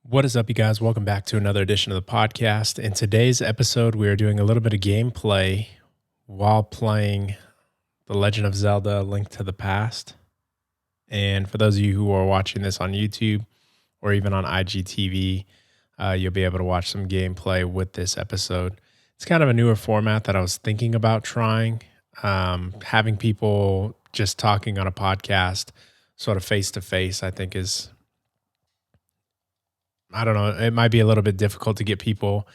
What is up, you guys? Welcome back to another edition of the podcast. In today's episode, we are doing a little bit of gameplay while playing The Legend of Zelda: Link to the Past. And for those of you who are watching this on YouTube or even on IGTV, you'll be able to watch some gameplay with this episode. It's kind of a newer format that I was thinking about trying. Having people just talking on a podcast, sort of face to face, I think I don't know, it might be a little bit difficult to get people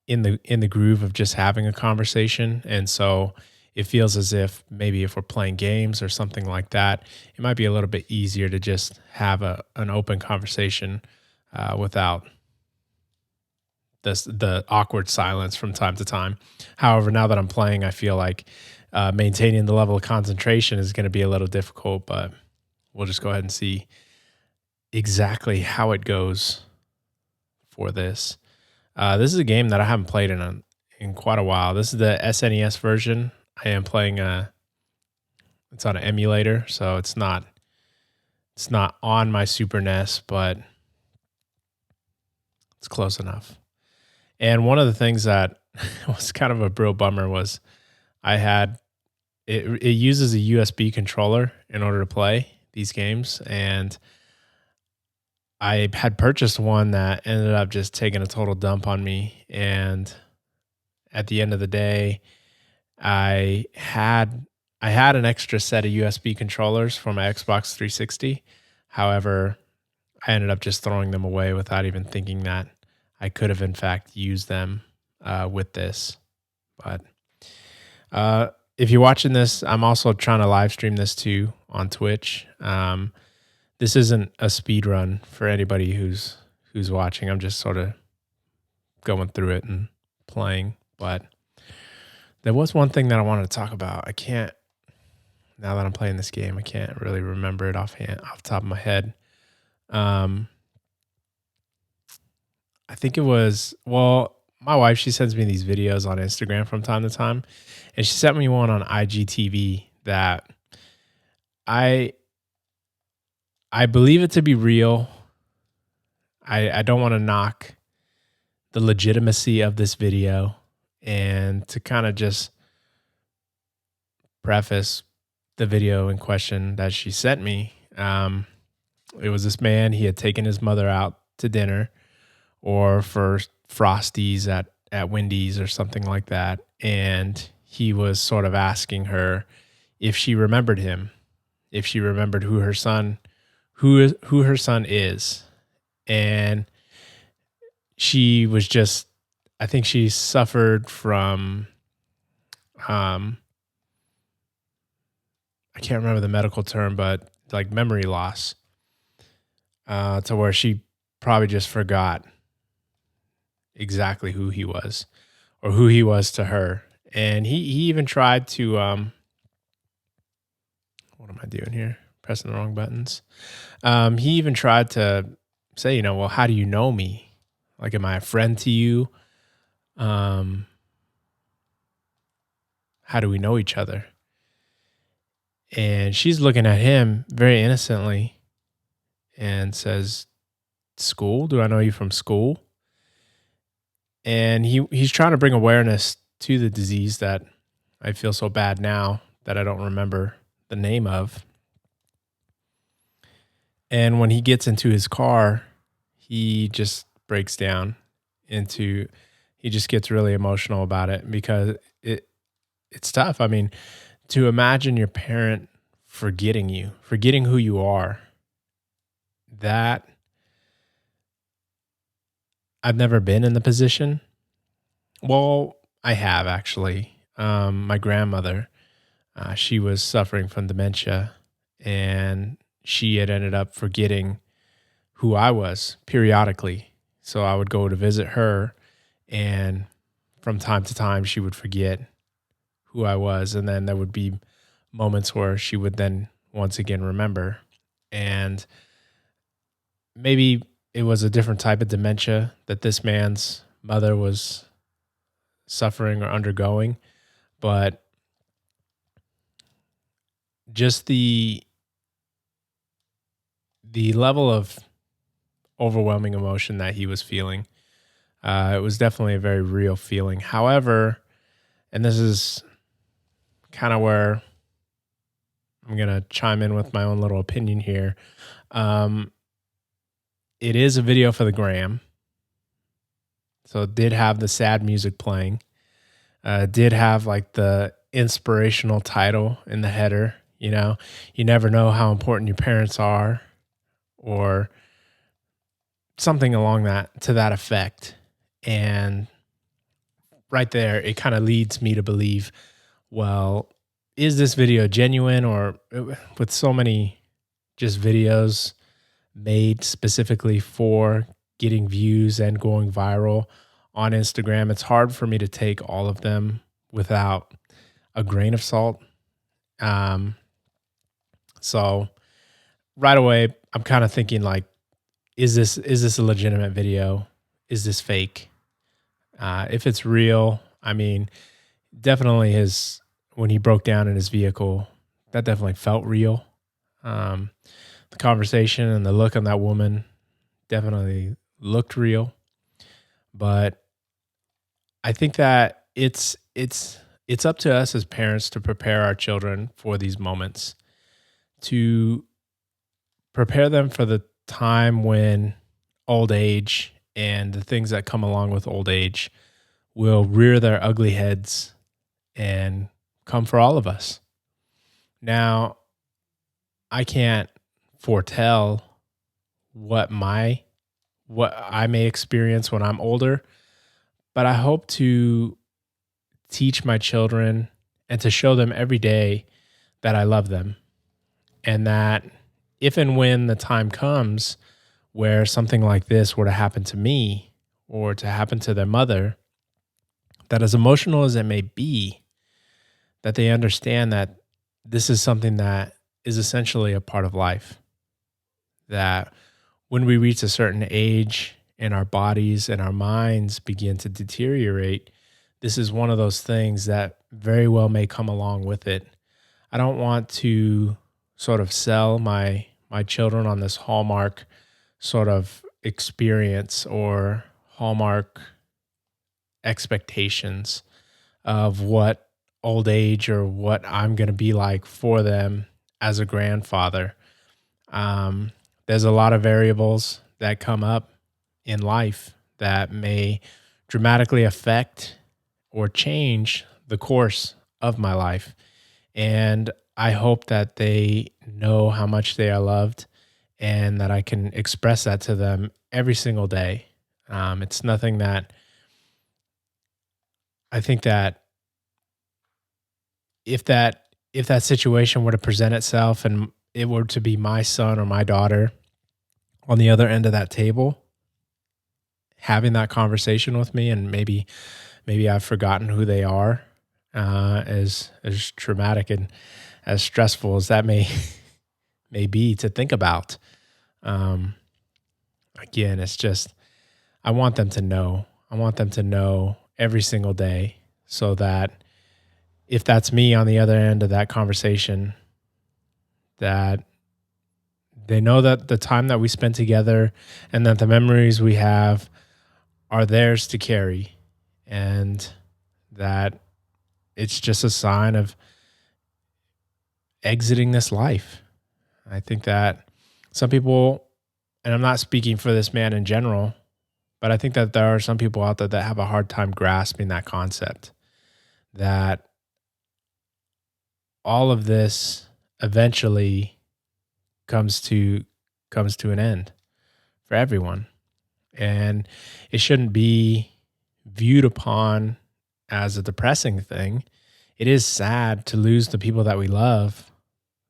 in the groove of just having a conversation. And so it feels as if maybe if we're playing games or something like that, it might be a little bit easier to just have an open conversation without the awkward silence from time to time. However, now that I'm playing, I feel like maintaining the level of concentration is going to be a little difficult, but we'll just go ahead and see exactly how it goes for this. This is a game that I haven't played in quite a while. This is the SNES version. I am playing it's on an emulator, so it's not on my Super NES, but it's close enough. And one of the things that was kind of a real bummer was I had it uses a USB controller in order to play these games, and I had purchased one that ended up just taking a total dump on me. And at the end of the day, I had I had an extra set of USB controllers for my Xbox 360. However, I ended up just throwing them away without even thinking that I could have in fact used them with this. But uh, if you're watching this, I'm also trying to live stream this too on Twitch. This isn't a speed run for anybody who's watching. I'm just sort of going through it and playing. But there was one thing that I wanted to talk about. I can't now that I'm playing this game. I can't really remember it off the top of my head. Um, I think it was my wife. She sends me these videos on Instagram from time to time, and she sent me one on IGTV that I I believe it to be real. I don't want to knock the legitimacy of this video, and to kind of just preface the video in question that she sent me. It was this man. He had taken his mother out to dinner or for Frosties at Wendy's or something like that, and he was sort of asking her if she remembered him, if she remembered who her son is. And she was just, I think she suffered from um I can't remember the medical term, but like memory loss, to where she probably just forgot exactly who he was or who he was to her. And he even tried to what am I doing here? Pressing the wrong buttons. He even tried to say, well, how do you know me? Like, am I a friend to you? Um, how do we know each other? And she's looking at him very innocently and says, "School? Do I know you from school?" And he's trying to bring awareness to the disease that I feel so bad now that I don't remember the name of. And when he gets into his car, he just breaks down into he just gets really emotional about it because it's tough. I mean, to imagine your parent forgetting you, forgetting who you are, that I've never been in the position. Well, I have actually. My grandmother, she was suffering from dementia, and she had ended up forgetting who I was periodically. So I would go to visit her, and from time to time, she would forget who I was. And then there would be moments where she would then once again remember. And maybe it was a different type of dementia that this man's mother was suffering or undergoing, but just the level of overwhelming emotion that he was feeling. It was definitely a very real feeling. However, and this is kind of where I'm going to chime in with my own little opinion here. Um, it is a video for the gram. So it did have the sad music playing. Did have like the inspirational title in the header. You know, you never know how important your parents are, or something along that to that effect. And right there, it kind of leads me to believe, well, is this video genuine? Or with so many just videos made specifically for getting views and going viral on Instagram, it's hard for me to take all of them without a grain of salt. Um, so right away, I'm kind of thinking like, is this a legitimate video? Is this fake? If it's real, I mean, definitely when he broke down in his vehicle, that definitely felt real. Um, the conversation and the look on that woman definitely looked real. But I think that it's up to us as parents to prepare our children for these moments, to prepare them for the time when old age and the things that come along with old age will rear their ugly heads and come for all of us. Now, I can't foretell what I may experience when I'm older, but I hope to teach my children and to show them every day that I love them, and that if and when the time comes where something like this were to happen to me or to happen to their mother, that as emotional as it may be, that they understand that this is something that is essentially a part of life. That when we reach a certain age and our bodies and our minds begin to deteriorate, this is one of those things that very well may come along with it. I don't want to sort of sell my children on this Hallmark sort of experience or Hallmark expectations of what old age or what I'm going to be like for them as a grandfather. There's a lot of variables that come up in life that may dramatically affect or change the course of my life. And I hope that they know how much they are loved and that I can express that to them every single day. It's nothing that I think that if that situation were to present itself and it were to be my son or my daughter on the other end of that table having that conversation with me, and maybe I've forgotten who they are, as traumatic and as stressful as that may be to think about. Um, Again, it's just I want them to know. I want them to know every single day, so that if that's me on the other end of that conversation, that they know that the time that we spent together and that the memories we have are theirs to carry, and that it's just a sign of exiting this life. I think that some people, and I'm not speaking for this man in general, but I think that there are some people out there that have a hard time grasping that concept, that all of this eventually comes to an end for everyone. And it shouldn't be viewed upon as a depressing thing. It is sad to lose the people that we love,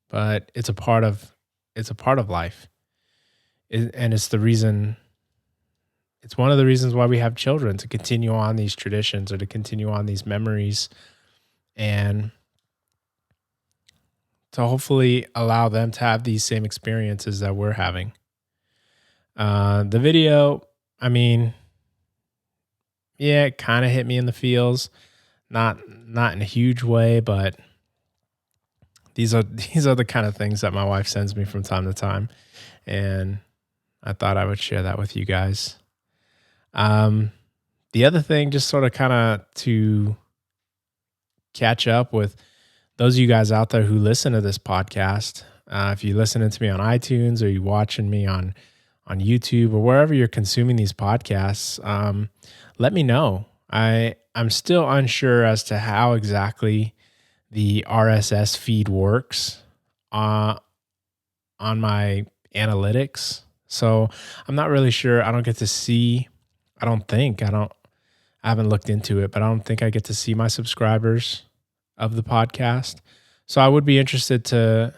but it's a part of life. And it's one of the reasons why we have children, to continue on these traditions or to continue on these memories, and to hopefully allow them to have these same experiences that we're having. The video, I mean, yeah, it kind of hit me in the feels, not in a huge way, but these are these are the kind of things that my wife sends me from time to time, and I thought I would share that with you guys. Um, the other thing, just sort of kind of to catch up with those of you guys out there who listen to this podcast. If you're listening to me on iTunes or you watching me on YouTube or wherever you're consuming these podcasts, let me know. I'm still unsure as to how exactly the RSS feed works uh, on my analytics. So I'm not really sure. I don't get to see. I don't think. I don't. I haven't looked into it, but I don't think I get to see my subscribers of the podcast. So I would be interested to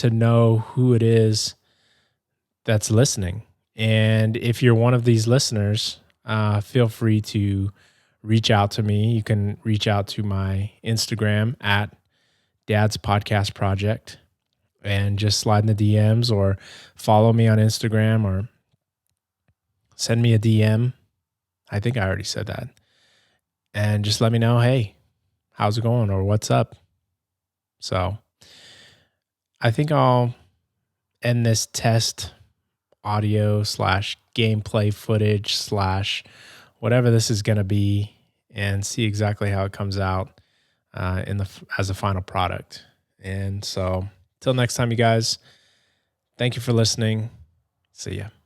know who it is that's listening. And if you're one of these listeners, feel free to reach out to me. You can reach out to my Instagram at Dad's Podcast Project and just slide in the DMs or follow me on Instagram or send me a DM. I think I already said that. And just let me know, hey, how's it going or what's up? So I think I'll end this test audio slash gameplay footage slash whatever this is going to be and see exactly how it comes out as a final product. And so till next time, you guys, thank you for listening. See ya.